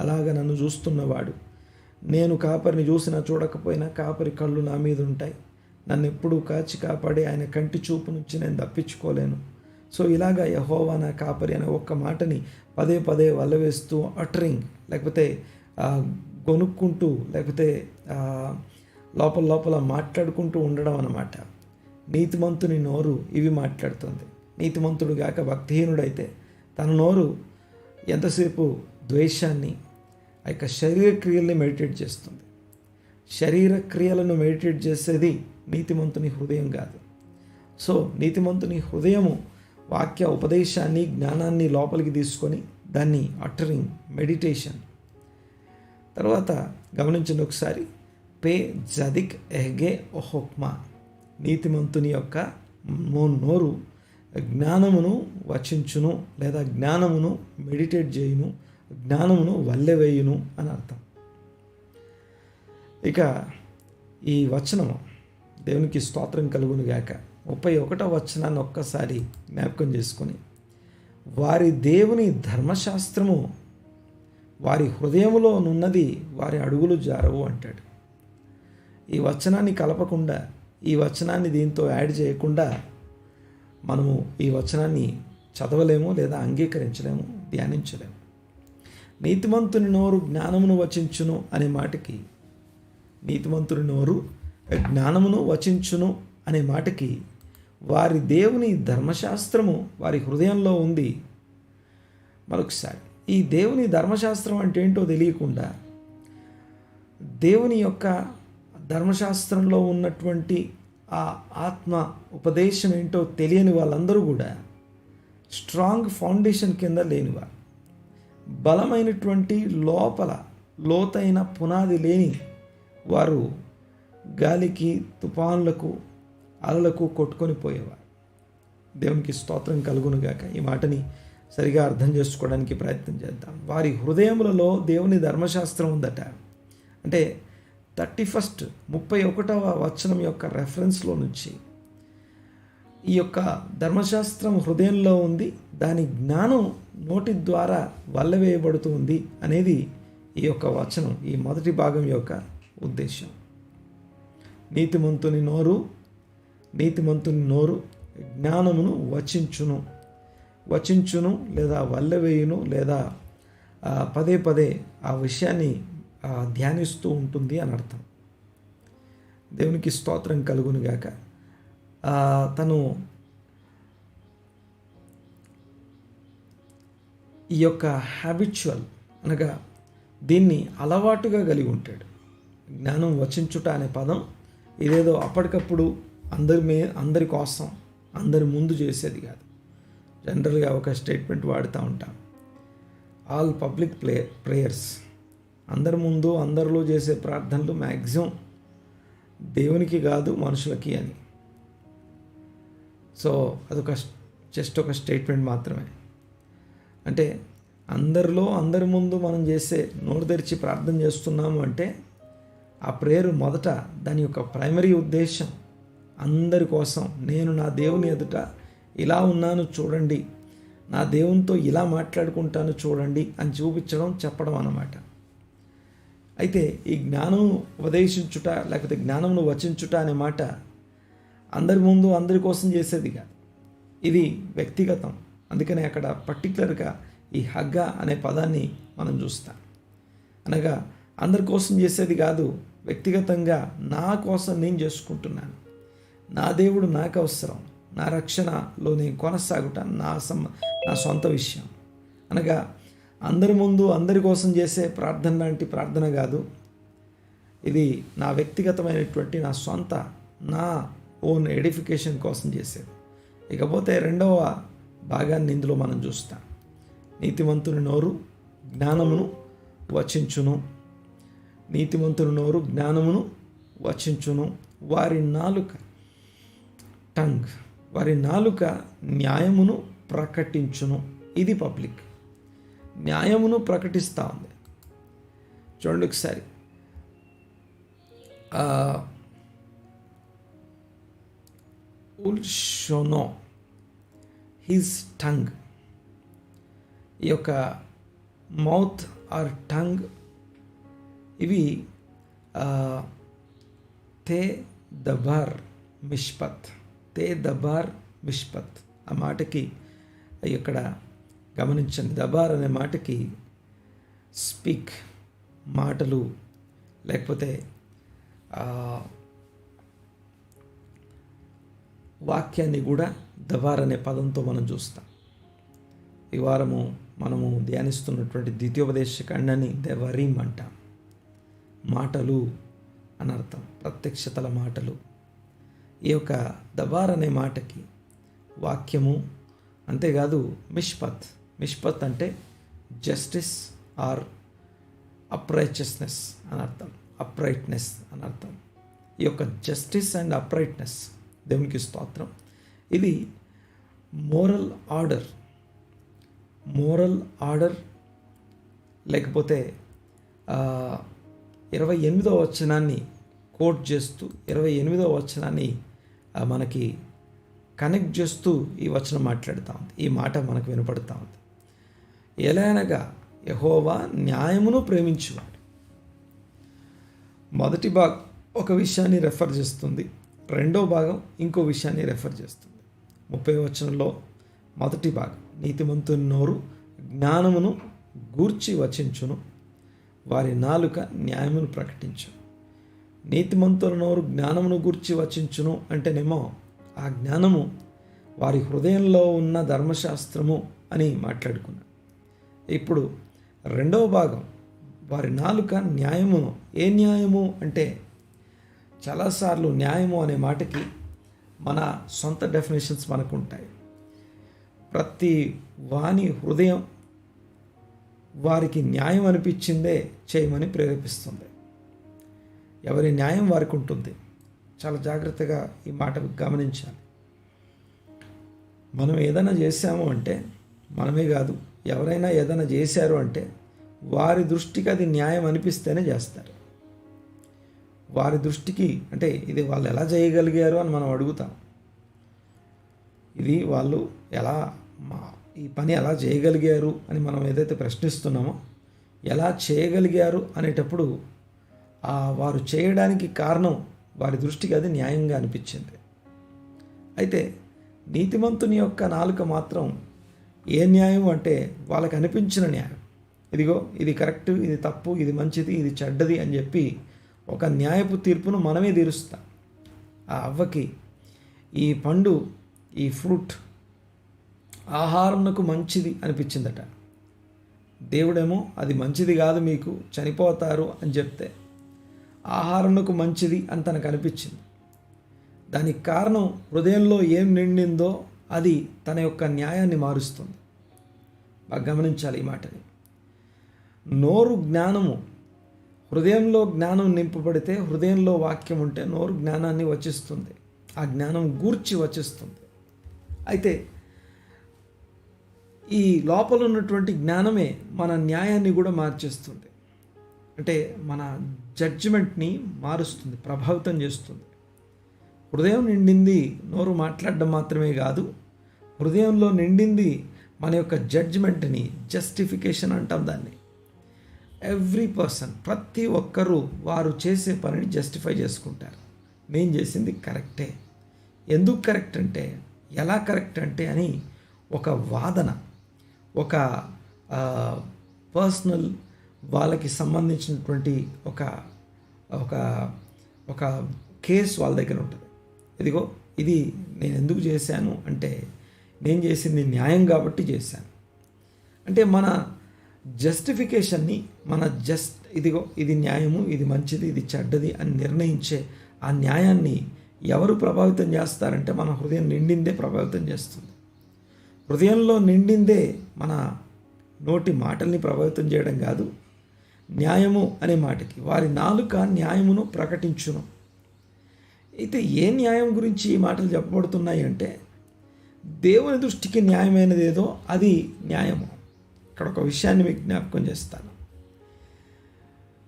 అలాగ నన్ను చూస్తున్నవాడు. నేను కాపరిని చూసినా చూడకపోయినా కాపరి కళ్ళు నా మీద ఉంటాయి. నన్ను ఎప్పుడూ కాచి కాపాడి ఆయన కంటి చూపు నుంచి నేను తప్పించుకోలేను. సో ఇలాగా యెహోవా నా కాపరి అనే ఒక్క మాటని పదే వల్లవేస్తూ అటరింగ్, లేకపోతే గొనుక్కుంటూ, లేకపోతే లోపల మాట్లాడుకుంటూ ఉండడం అన్నమాట. నీతిమంతుని నోరు ఇవి మాట్లాడుతుంది. నీతిమంతుడు గాక భక్తిహీనుడైతే తన నోరు ఎంతసేపు ద్వేషాన్ని, ఆ యొక్క శరీర క్రియల్ని మెడిటేట్ చేస్తుంది. శరీర క్రియలను మెడిటేట్ చేసేది నీతిమంతుని హృదయం కాదు. సో నీతిమంతుని హృదయము వాక్య ఉపదేశాన్ని, జ్ఞానాన్ని లోపలికి తీసుకొని దాన్ని అటరింగ్, మెడిటేషన్. తర్వాత గమనించండి ఒకసారి, పే జదిక్ ఎహ్గే ఓహోక్మా. నీతిమంతుని యొక్క నోరు జ్ఞానమును వచించును, లేదా జ్ఞానమును మెడిటేట్ చేయును, జ్ఞానమును వల్లెవేయును అని అర్థం. ఇక ఈ వచనము దేవునికి స్తోత్రం కలుగును గాక 31వ వచనాన్ని ఒక్కసారి జ్ఞాపకం చేసుకొని, వారి దేవుని ధర్మశాస్త్రము వారి హృదయములో నున్నది వారి అడుగులు జారవు అంటాడు. ఈ వచనాన్ని కలపకుండా, ఈ వచనాన్ని దీంతో యాడ్ చేయకుండా మనము ఈ వచనాన్ని చదవలేము, లేదా అంగీకరించలేము, ధ్యానించలేము. నీతిమంతుని నోరు జ్ఞానమును వచించును అనే మాటకి, నీతిమంతుని నోరు జ్ఞానమును వచించును అనే మాటకి వారి దేవుని ధర్మశాస్త్రము వారి హృదయంలో ఉంది. మరొకసారి, ఈ దేవుని ధర్మశాస్త్రం అంటే ఏంటో తెలియకుండా, దేవుని యొక్క ధర్మశాస్త్రంలో ఉన్నటువంటి ఆ ఆత్మ ఉపదేశం ఏంటో తెలియని వాళ్ళందరూ కూడా స్ట్రాంగ్ ఫౌండేషన్ కింద లేనివారు, బలమైనటువంటి లోతైన పునాది లేని వారు గాలికి, తుఫాన్లకు, అలలకు కొట్టుకొని పోయేవారు. దేవునికి స్తోత్రం కలుగునుగాక. ఈ మాటని సరిగా అర్థం చేసుకోవడానికి ప్రయత్నం చేద్దాం. వారి హృదయములలో దేవుని ధర్మశాస్త్రం ఉందట. అంటే 31వ వచనం యొక్క రెఫరెన్స్లో నుంచి ఈ యొక్క ధర్మశాస్త్రం హృదయంలో ఉంది, దాని జ్ఞానం నోటి ద్వారా వల్లవేయబడుతుంది అనేది ఈ యొక్క వచనం, ఈ మొదటి భాగం యొక్క ఉద్దేశం. నీతిమంతుని నోరు జ్ఞానమును వచించును లేదా వల్లవేయును, లేదా పదే ఆ విషయాన్ని ధ్యానిస్తూ ఉంటుంది అని అర్థం. దేవునికి స్తోత్రం కలుగును గాక. తను ఈ యొక్క హ్యాబిచువల్ అనగా దీన్ని అలవాటుగా కలిగి ఉంటాడు. జ్ఞానం వచించుట అనే పదం ఇదేదో అప్పటికప్పుడు అందరి కోసం, అందరి ముందు చేసేది కాదు. జనరల్గా ఒక స్టేట్మెంట్ వాడుతూ ఉంటాం, ఆల్ పబ్లిక్ ప్రేయర్స్, అందరి ముందు అందరిలో చేసే ప్రార్థనలు మ్యాక్సిమం దేవునికి కాదు మనుషులకి అని. సో అదొక జస్ట్ ఒక స్టేట్మెంట్ మాత్రమే. అంటే అందరి ముందు మనం చేసే నోరు తెరిచి ప్రార్థన చేస్తున్నాము అంటే ఆ ప్రేయర్ మొదట దాని యొక్క ప్రైమరీ ఉద్దేశం అందరి కోసం, నేను నా దేవుని ఎదుట ఇలా ఉన్నాను చూడండి, నా దేవునితో ఇలా మాట్లాడుకుంటాను చూడండి అని చూపించడం, చెప్పడం అన్నమాట. అయితే ఈ జ్ఞానం ఉపదేశించుట లేకపోతే జ్ఞానమును వచించుట అనే మాట అందరి ముందు అందరి కోసం చేసేది కాదు, ఇది వ్యక్తిగతం. అందుకనే అక్కడ పర్టికులర్గా ఈ హగ్గ అనే పదాన్ని మనం చూస్తాం. అనగా అందరి కోసం చేసేది కాదు, వ్యక్తిగతంగా నా కోసం నేను చేసుకుంటున్నాను, నా దేవుడు నాకు అవసరం, నా రక్షణలో నేను కొనసాగుట నా సొంత విషయం. అనగా అందరి ముందు అందరి కోసం చేసే ప్రార్థన లాంటి ప్రార్థన కాదు, ఇది నా వ్యక్తిగతమైనటువంటి నా సొంత నా ఓన్ ఎడిఫికేషన్ కోసం చేసేది. ఇకపోతే రెండవ భాగాన్ని ఇందులో మనం చూస్తాం. నీతిమంతుని నోరు జ్ఞానమును వచించును, నీతిమంతుని నోరు జ్ఞానమును వచించును, వారి నాలుక న్యాయమును ప్రకటించును. ఇది పబ్లిక్ న్యాయమును ప్రకటిస్తూ ఉంది. చూడండి ఒకసారి, ఉల్షోనో హిజ్ టంగ్, ఈ యొక్క మౌత్ ఆర్ టంగ్ ఇవి తే దబార్ మిష్పత్ ఆ మాటకి ఇక్కడ గమనించండి. దబార్ అనే మాటకి స్పీక్ మాటలు, లేకపోతే వాక్యాన్ని కూడా దబార్ అనే పదంతో మనం చూస్తాం. ఈ వారము మనము ధ్యానిస్తున్నటువంటి ద్వితీయోపదేశ ఖండాన్ని దెవరీం అంటాం. మాటలు అనర్థం, ప్రత్యక్షతల మాటలు. ఈ యొక్క దబార్ అనే మాటకి వాక్యము, అంతేకాదు మిష్పత్ అంటే జస్టిస్ ఆర్ అప్రైట్నెస్ అనర్థం. ఈ యొక్క జస్టిస్ అండ్ అప్రైట్నెస్, దేవునికి స్తోత్రం, ఇది మోరల్ ఆర్డర్ లేకపోతే 28వ వచనాన్ని కోట్ చేస్తూ 28వ వచనాన్ని మనకి కనెక్ట్ చేస్తూ ఈ వచనం మాట్లాడుతూ ఉంది. ఈ మాట మనకు వినపడుతూ ఉంది. ఎలా అనగా యెహోవా న్యాయమును ప్రేమించువాడు. మొదటి భాగం ఒక విషయాన్ని రెఫర్ చేస్తుంది, రెండో భాగం ఇంకో విషయాన్ని రెఫర్ చేస్తుంది. 30వ వచనంలో మొదటి భాగం, నీతిమంతుని నోరు జ్ఞానమును గూర్చి వచించును, వారి నాలుక న్యాయమును ప్రకటించు. నీతిమంతుల నోరు జ్ఞానమును గూర్చి వచించును అంటేనేమో ఆ జ్ఞానము వారి హృదయంలో ఉన్న ధర్మశాస్త్రము అని మాట్లాడుకున్నాను. ఇప్పుడు రెండవ భాగం, వారి నాలుక న్యాయమును. ఏ న్యాయము అంటే చాలాసార్లు న్యాయము అనే మాటకి మన సొంత డెఫినేషన్స్ మనకు ఉంటాయి. ప్రతి వాని హృదయం వారికి న్యాయం అనిపించిందే చేయమని ప్రేరేపిస్తుంది. ఎవరి న్యాయం వారికి ఉంటుంది. చాలా జాగ్రత్తగా ఈ మాట గమనించాలి. మనం ఏదైనా చేశాము అంటే, మనమే కాదు ఎవరైనా ఏదైనా చేశారు అంటే వారి దృష్టికి అది న్యాయం అనిపిస్తేనే చేస్తారు. వారి దృష్టికి అంటే ఇది వాళ్ళు ఎలా చేయగలిగారు అని మనం అడుగుతాం. ఇది వాళ్ళు ఈ పని ఎలా చేయగలిగారు అని మనం ఏదైతే ప్రశ్నిస్తున్నామో, ఎలా చేయగలిగారు అనేటప్పుడు వారు చేయడానికి కారణం వారి దృష్టికి అది న్యాయంగా అనిపించింది. అయితే నీతిమంతుని యొక్క నాలుక మాత్రం ఏ న్యాయం అంటే వాళ్ళకి అనిపించిన న్యాయం. ఇదిగో ఇది కరెక్ట్, ఇది తప్పు, ఇది మంచిది, ఇది చెడ్డది అని చెప్పి ఒక న్యాయపు తీర్పును మనమే తీరుస్తాం. ఆ అవ్వకి ఈ పండు, ఈ ఫ్రూట్ ఆహారంకు మంచిది అనిపించిందట. దేవుడేమో అది మంచిది కాదు, మీకు చనిపోతారు అని చెప్తే ఆహారంకు మంచిది అని తనకు అనిపించింది. దానికి కారణం హృదయంలో ఏం నిండిందో అది తన యొక్క న్యాయాన్ని మారుస్తుంది. బాగా గమనించాలి ఈ మాటని. నోరు జ్ఞానము, హృదయంలో జ్ఞానం నింపబడితే, హృదయంలో వాక్యం ఉంటే నోరు జ్ఞానాన్ని వచిస్తుంది, ఆ జ్ఞానం గూర్చి వచిస్తుంది. అయితే ఈ లోపల ఉన్నటువంటి జ్ఞానమే మన న్యాయాన్ని కూడా మార్చేస్తుంది. అంటే మన జడ్జిమెంట్ని మారుస్తుంది, ప్రభావితం చేస్తుంది. హృదయం నిండింది నోరు మాట్లాడడం మాత్రమే కాదు, హృదయంలో నిండింది మన యొక్క జడ్జిమెంట్ని, జస్టిఫికేషన్ అంటాం దాన్ని. ఎవ్రీ పర్సన్, ప్రతి ఒక్కరూ వారు చేసే పనిని జస్టిఫై చేసుకుంటారు. నేను చేసింది కరెక్టే, ఎందుకు కరెక్ట్ అంటే, ఎలా కరెక్ట్ అంటే అని ఒక వాదన, ఒక పర్సనల్ వాళ్ళకి సంబంధించినటువంటి ఒక ఒక ఒక కేసు వాళ్ళ దగ్గర ఉంటుంది. ఇదిగో ఇది నేను ఎందుకు చేశాను అంటే, నేను చేసింది న్యాయం కాబట్టి చేశాను అంటే, మన జస్టిఫికేషన్ని, మన ఇదిగో ఇది న్యాయము, ఇది మంచిది, ఇది చెడ్డది అని నిర్ణయించే ఆ న్యాయాన్ని ఎవరు ప్రభావితం చేస్తారంటే, మన హృదయం నిండిందే ప్రభావితం చేస్తుంది. హృదయంలో నిండిందే మన నోటి మాటల్ని ప్రభావితం చేయడం కాదు, న్యాయము అనే మాటకి వారి నాలుక న్యాయమును ప్రకటించును. అయితే ఏ న్యాయం గురించి ఈ మాటలు చెప్పబడుతున్నాయి అంటే, దేవుని దృష్టికి న్యాయమైనది ఏదో అది న్యాయము. ఇక్కడ ఒక విషయాన్ని మీకు జ్ఞాపకం చేస్తాను.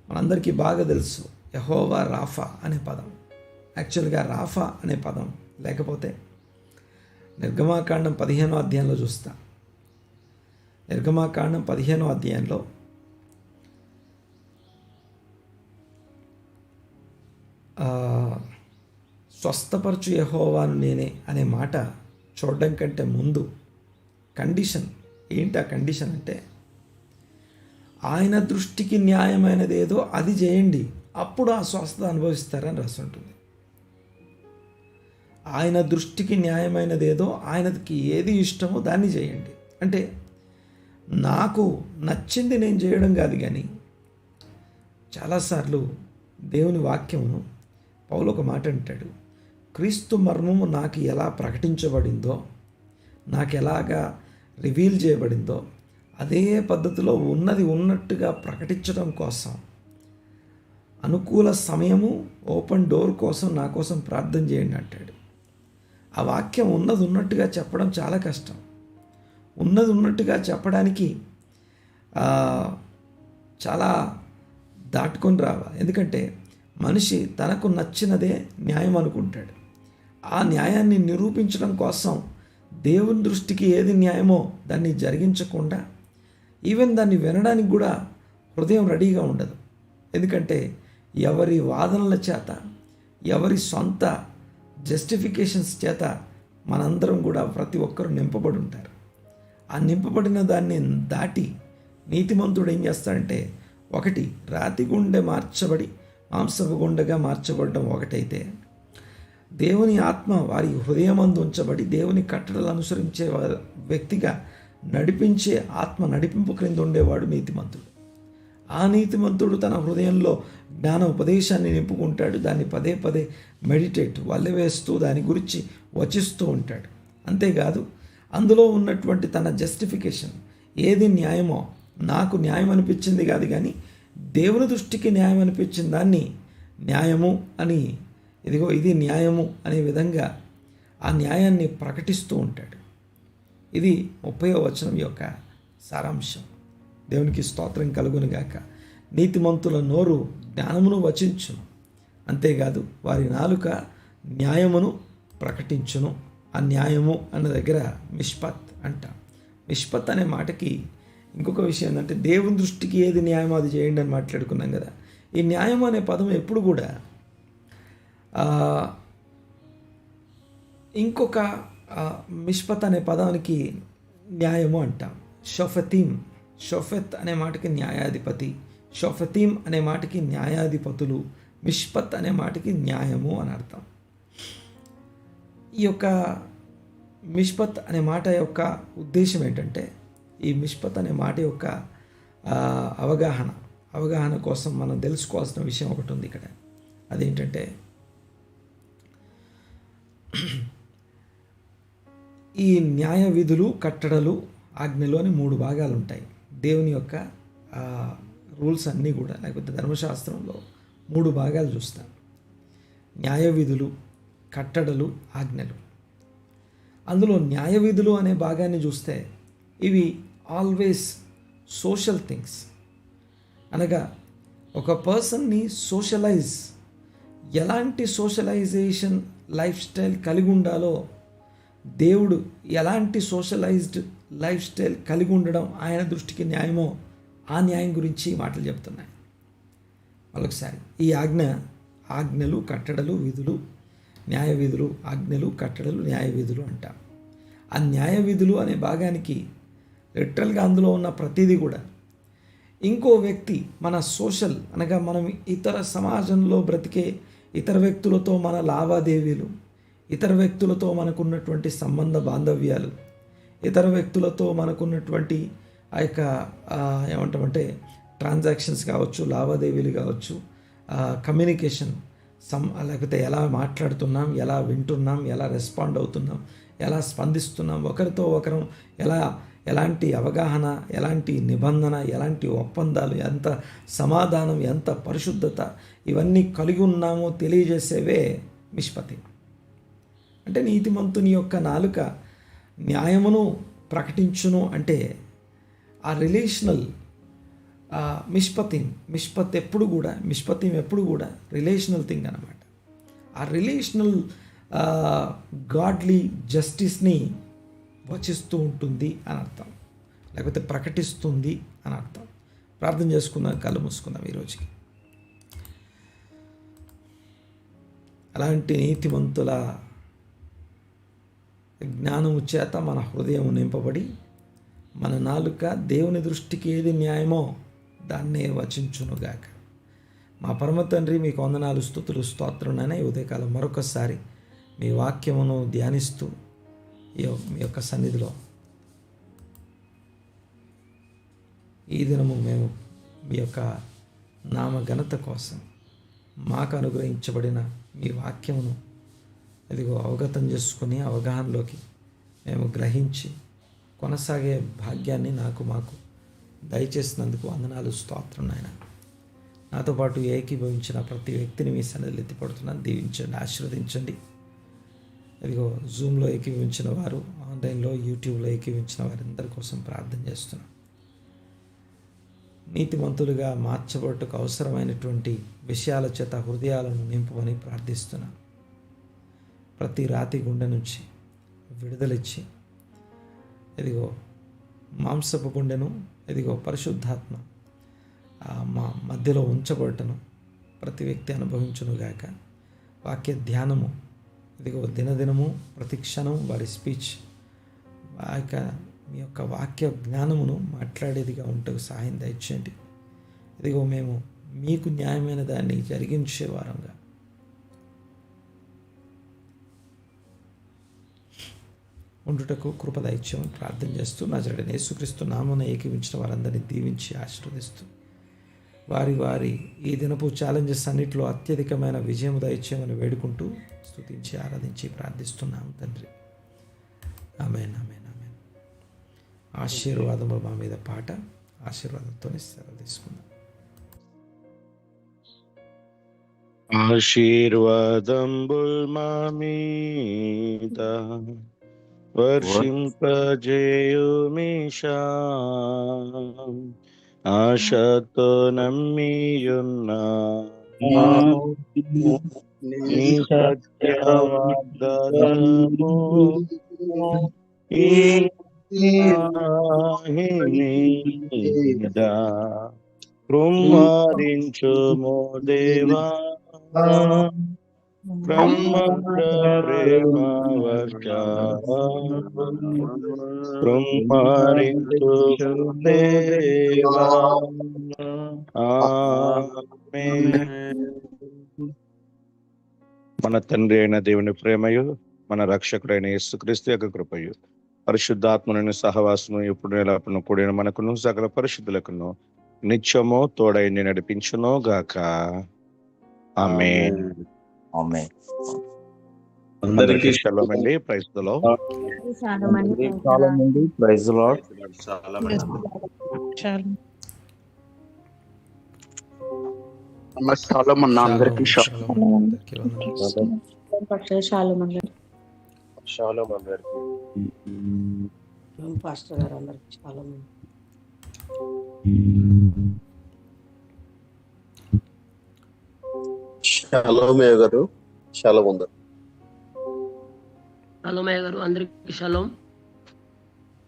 మనందరికీ బాగా తెలుసు యెహోవా రాఫా అనే పదం. యాక్చువల్గా రాఫా అనే పదం లేకపోతే నిర్గమాకాండం 15వ అధ్యాయంలో చూస్తా. నిర్గమాకాండం 15వ అధ్యాయంలో స్వస్థపరచు యెహోవాను నేనే అనే మాట చూడడం కంటే ముందు కండిషన్ ఏంటి? ఆ కండిషన్ అంటే, ఆయన దృష్టికి న్యాయమైనది ఏదో అది చేయండి, అప్పుడు ఆ స్వస్థత అనుభవిస్తారని రాసి ఉంటుంది. ఆయన దృష్టికి న్యాయమైనది ఏదో, ఆయనకి ఏది ఇష్టమో దాన్ని చేయండి. అంటే నాకు నచ్చింది నేను చేయడం కాదు, కానీ చాలాసార్లు దేవుని వాక్యమును పౌలు ఒక మాట అంటాడు, క్రీస్తు మర్మము నాకు ఎలా ప్రకటించబడిందో, నాకు ఎలాగా రివీల్ చేయబడిందో అదే పద్ధతిలో ఉన్నది ఉన్నట్టుగా ప్రకటించడం కోసం అనుకూల సమయము, ఓపెన్ డోర్ కోసం నా కోసం ప్రార్థన చేయండి అంటాడు. ఆ వాక్యం ఉన్నది ఉన్నట్టుగా చెప్పడం చాలా కష్టం. ఉన్నది ఉన్నట్టుగా చెప్పడానికి చాలా దాటుకొని రావాలి. ఎందుకంటే మనిషి తనకు నచ్చినదే న్యాయం అనుకుంటాడు. ఆ న్యాయాన్ని నిరూపించడం కోసం దేవుని దృష్టికి ఏది న్యాయమో దాన్ని జరిగించకుండా, ఈవెన్ దాన్ని వినడానికి కూడా హృదయం రెడీగా ఉండదు. ఎందుకంటే ఎవరి వాదనల చేత, ఎవరి సొంత జస్టిఫికేషన్స్ చేత మనందరం కూడా ప్రతి ఒక్కరూ నింపబడి ఉంటారు. ఆ నింపబడిన దాన్ని దాటి నీతిమంతుడు ఏం చేస్తాడంటే, ఒకటి రాతి గుండె మార్చబడి మాంసపు గుండెగా మార్చబడడం ఒకటైతే, దేవుని ఆత్మ వారి హృదయమందు ఉంచబడి దేవుని కట్టడలు అనుసరించే వ్యక్తిగా నడిపించే ఆత్మ నడిపింపు క్రింద ఉండేవాడు నీతిమంతుడు. ఆ నీతిమంతుడు తన హృదయంలో జ్ఞాన ఉపదేశాన్ని నింపుకుంటాడు. దాన్ని పదే పదే మెడిటేట్ వల్లవేస్తూ దాని గురించి వచిస్తూ ఉంటాడు. అంతేకాదు, అందులో ఉన్నటువంటి తన జస్టిఫికేషన్ ఏది న్యాయమో, నాకు న్యాయం అనిపించింది కాదు, కానీ దేవుని దృష్టికి న్యాయం అనిపించిన దాన్ని న్యాయము అని, ఇదిగో ఇది న్యాయము అనే విధంగా ఆ న్యాయాన్ని ప్రకటిస్తూ ఉంటాడు. ఇది 30వ వచనం యొక్క సారాంశం. దేవునికి స్తోత్రం కలుగునుగాక. నీతిమంతుల నోరు జ్ఞానమును వచించును, అంతేకాదు వారి నాలుక న్యాయమును ప్రకటించును. ఆ న్యాయము అన్న దగ్గర మిష్పత్ అంట. మిష్పత్ అనే మాటకి ఇంకొక విషయం ఏంటంటే, దేవుని దృష్టికి ఏది న్యాయమో అది చేయండి అని మాట్లాడుకున్నాం కదా. ఈ న్యాయం అనే పదం ఎప్పుడు కూడా ఇంకొక మిష్పత్ అనే పదానికి న్యాయము అంటాం. షోఫెత్ అనే మాటకి న్యాయాధిపతి, షోఫతీం అనే మాటకి న్యాయాధిపతులు, మిష్పత్ అనే మాటకి న్యాయము అని అర్థం. ఈ యొక్క మిష్పత్ అనే మాట యొక్క ఉద్దేశం ఏంటంటే, ఈ మిష్పత్ అనే మాట యొక్క అవగాహన కోసం మనం తెలుసుకోవాల్సిన విషయం ఒకటి ఉంది ఇక్కడ. అదేంటంటే, ఈ న్యాయ విధులు, కట్టడలు, ఆజ్ఞలోని 3 భాగాలు ఉంటాయి. దేవుని యొక్క రూల్స్ అన్నీ కూడా, లేకపోతే ధర్మశాస్త్రంలో 3 భాగాలు చూస్తాం: న్యాయ విధులు, కట్టడలు, ఆజ్ఞలు. అందులో న్యాయ విధులు అనే భాగాన్ని చూస్తే ఇవి ఆల్వేస్ సోషల్ థింగ్స్. అనగా ఒక పర్సన్ని ఎలాంటి సోషలైజేషన్ లైఫ్ స్టైల్ కలిగి ఉండాలో, దేవుడు ఎలాంటి సోషలైజ్డ్ లైఫ్ స్టైల్ కలిగి ఉండడం ఆయన దృష్టికి న్యాయమో ఆ న్యాయం గురించి మాటలు చెప్తున్నాయి. మరొకసారి, ఈ ఆజ్ఞలు, కట్టడలు, విధులు, న్యాయ విధులు, ఆజ్ఞలు, కట్టడలు, న్యాయ విధులు అంటాం. ఆ న్యాయ విధులు అనే భాగానికి లిటరల్గా అందులో ఉన్న ప్రతిదీ కూడా ఇంకో వ్యక్తి మన సోషల్, అనగా మనం ఇతర సమాజంలో బ్రతికే ఇతర వ్యక్తులతో మన లావాదేవీలు, ఇతర వ్యక్తులతో మనకున్నటువంటి సంబంధ బాంధవ్యాలు, ఇతర వ్యక్తులతో మనకున్నటువంటి ఆ యొక్క ఏమంటామంటే ట్రాన్సాక్షన్స్ కావచ్చు, లావాదేవీలు కావచ్చు, కమ్యూనికేషన్, లేకపోతే ఎలా మాట్లాడుతున్నాం, ఎలా వింటున్నాం, ఎలా రెస్పాండ్ అవుతున్నాం, ఎలా స్పందిస్తున్నాం, ఒకరితో ఒకరం ఎలాంటి అవగాహన, ఎలాంటి నిబంధన, ఎలాంటి ఒప్పందాలు, ఎంత సమాధానం, ఎంత పరిశుద్ధత, ఇవన్నీ కలిగి ఉన్నామో తెలియజేసేవే మిష్పతి. అంటే నీతిమంతుని యొక్క నాలుక న్యాయమును ప్రకటించును అంటే ఆ రిలేషనల్ మిష్పతి ఎప్పుడు కూడా రిలేషనల్ థింగ్ అన్నమాట. ఆ రిలేషనల్ గాడ్లీ జస్టిస్ని వచిస్తూ ఉంటుంది అని అర్థం, లేకపోతే ప్రకటిస్తుంది అని అర్థం. ప్రార్థన చేసుకుందాం, కళ్ళు మూసుకుందాం ఈరోజుకి. అలాంటి నీతిమంతుల జ్ఞానము చేత మన హృదయం నింపబడి మన నాలుక దేవుని దృష్టికి ఏది న్యాయమో దాన్నే వచించునుగాక. మా పరమ తండ్రి, మీకు వందనాలు, స్తుతులు, స్తోత్రం. ఉదయకాలం మరొకసారి మీ వాక్యమును ధ్యానిస్తూ మీ యొక్క సన్నిధిలో ఈ దినము మేము మీ యొక్క నామ ఘనత కోసం మాకు అనుగ్రహించబడిన మీ వాక్యమును అవగతం చేసుకుని అవగాహనలోకి మేము గ్రహించి కొనసాగే భాగ్యాన్ని మాకు దయచేసినందుకు వందనాలు, స్తోత్రం నాయన. నాతో పాటు ఏకీభవించిన ప్రతి వ్యక్తిని మీ సన్నిధిలో ఎత్తిపడుతున్నాను. దీవించండి, ఆశీర్వదించండి. జూమ్లో ఏకీభవించిన వారు, ఆన్లైన్లో, యూట్యూబ్లో ఏకీభవించిన వారందరి కోసం ప్రార్థన చేస్తున్నాం. నీతిమంతులుగా మార్చబడటకు అవసరమైనటువంటి విషయాల చేత హృదయాలను నింపమని ప్రార్థిస్తున్నాం. ప్రతి రాతి గుండె నుంచి విడుదలిచ్చి మాంసపు గుండెను పరిశుద్ధాత్మ మా మధ్యలో ఉంచబడటను ప్రతి వ్యక్తి అనుభవించునుగాక. వాక్య ధ్యానము దినదినము ప్రతి క్షణం వారి స్పీచ్ మీ యొక్క వాక్య జ్ఞానమును మాట్లాడేదిగా ఉంటకు సహాయం దయచేయండి. మేము మీకు న్యాయమైన దాన్ని జరిగించే వారంగా ఉండుటకు కృప దయచేయమని ప్రార్థన చేస్తూ నజరేయుడైన యేసుక్రీస్తు నామమున ఏకీవించిన వారందరినీ దీవించి ఆశీర్వదిస్తూ వారి ఈ దినపు ఛాలెంజెస్ అన్నింటిలో అత్యధికమైన విజయం దయచేయమని వేడుకుంటూ స్తుతించి ఆరాధించి ప్రార్థిస్తున్నాము తండ్రి. ఆమేన్, ఆమేన్, ఆమేన్. ఆశీర్వాదములు మా మీద పాట, ఆశీర్వాదంతో సెలవు తీసుకుందాం. ఆశీర్వాదంబుల్ మా మీద వర్షింపజేయుమీషా, ఆశతో నమ్మియున్నా నీ సత్య వాగ్దానము ఈ మీద కృమ్మరించుము దేవా, బ్రహ్మపుర ప్రేమ వర్ష కృమ్మరించు దేవా. ఆమేన్. మన తండ్రి అయిన దేవుని ప్రేమయు, మన రక్షకుడైన యేసుక్రీస్తు యొక్క కృపయు, పరిశుద్ధాత్మని సహవాసము ఎప్పుడు ఎల్లప్పుడూ కూడిన మనకును సకల పరిశుద్ధులకును నిత్యము తోడై నడిపించును గాక. ఆమేన్. ఆమేన్. అందరికీ షలోమ్ అండి. Praise the Lord. Praise the Lord. చాలా మంది నమస్కారం అన్న అందరికీ షాలోమ్ అందరికీ వందనాలు. పక్షుల శాలం అందరికీ. షాలోమ్ అందరికి. పాస్టర్ గారు అందరికి చాలా మంది. షాలోమ్ గారు షాలోమ్ అందరు. షాలోమయ్య గారు అందరికి షాలోమ్.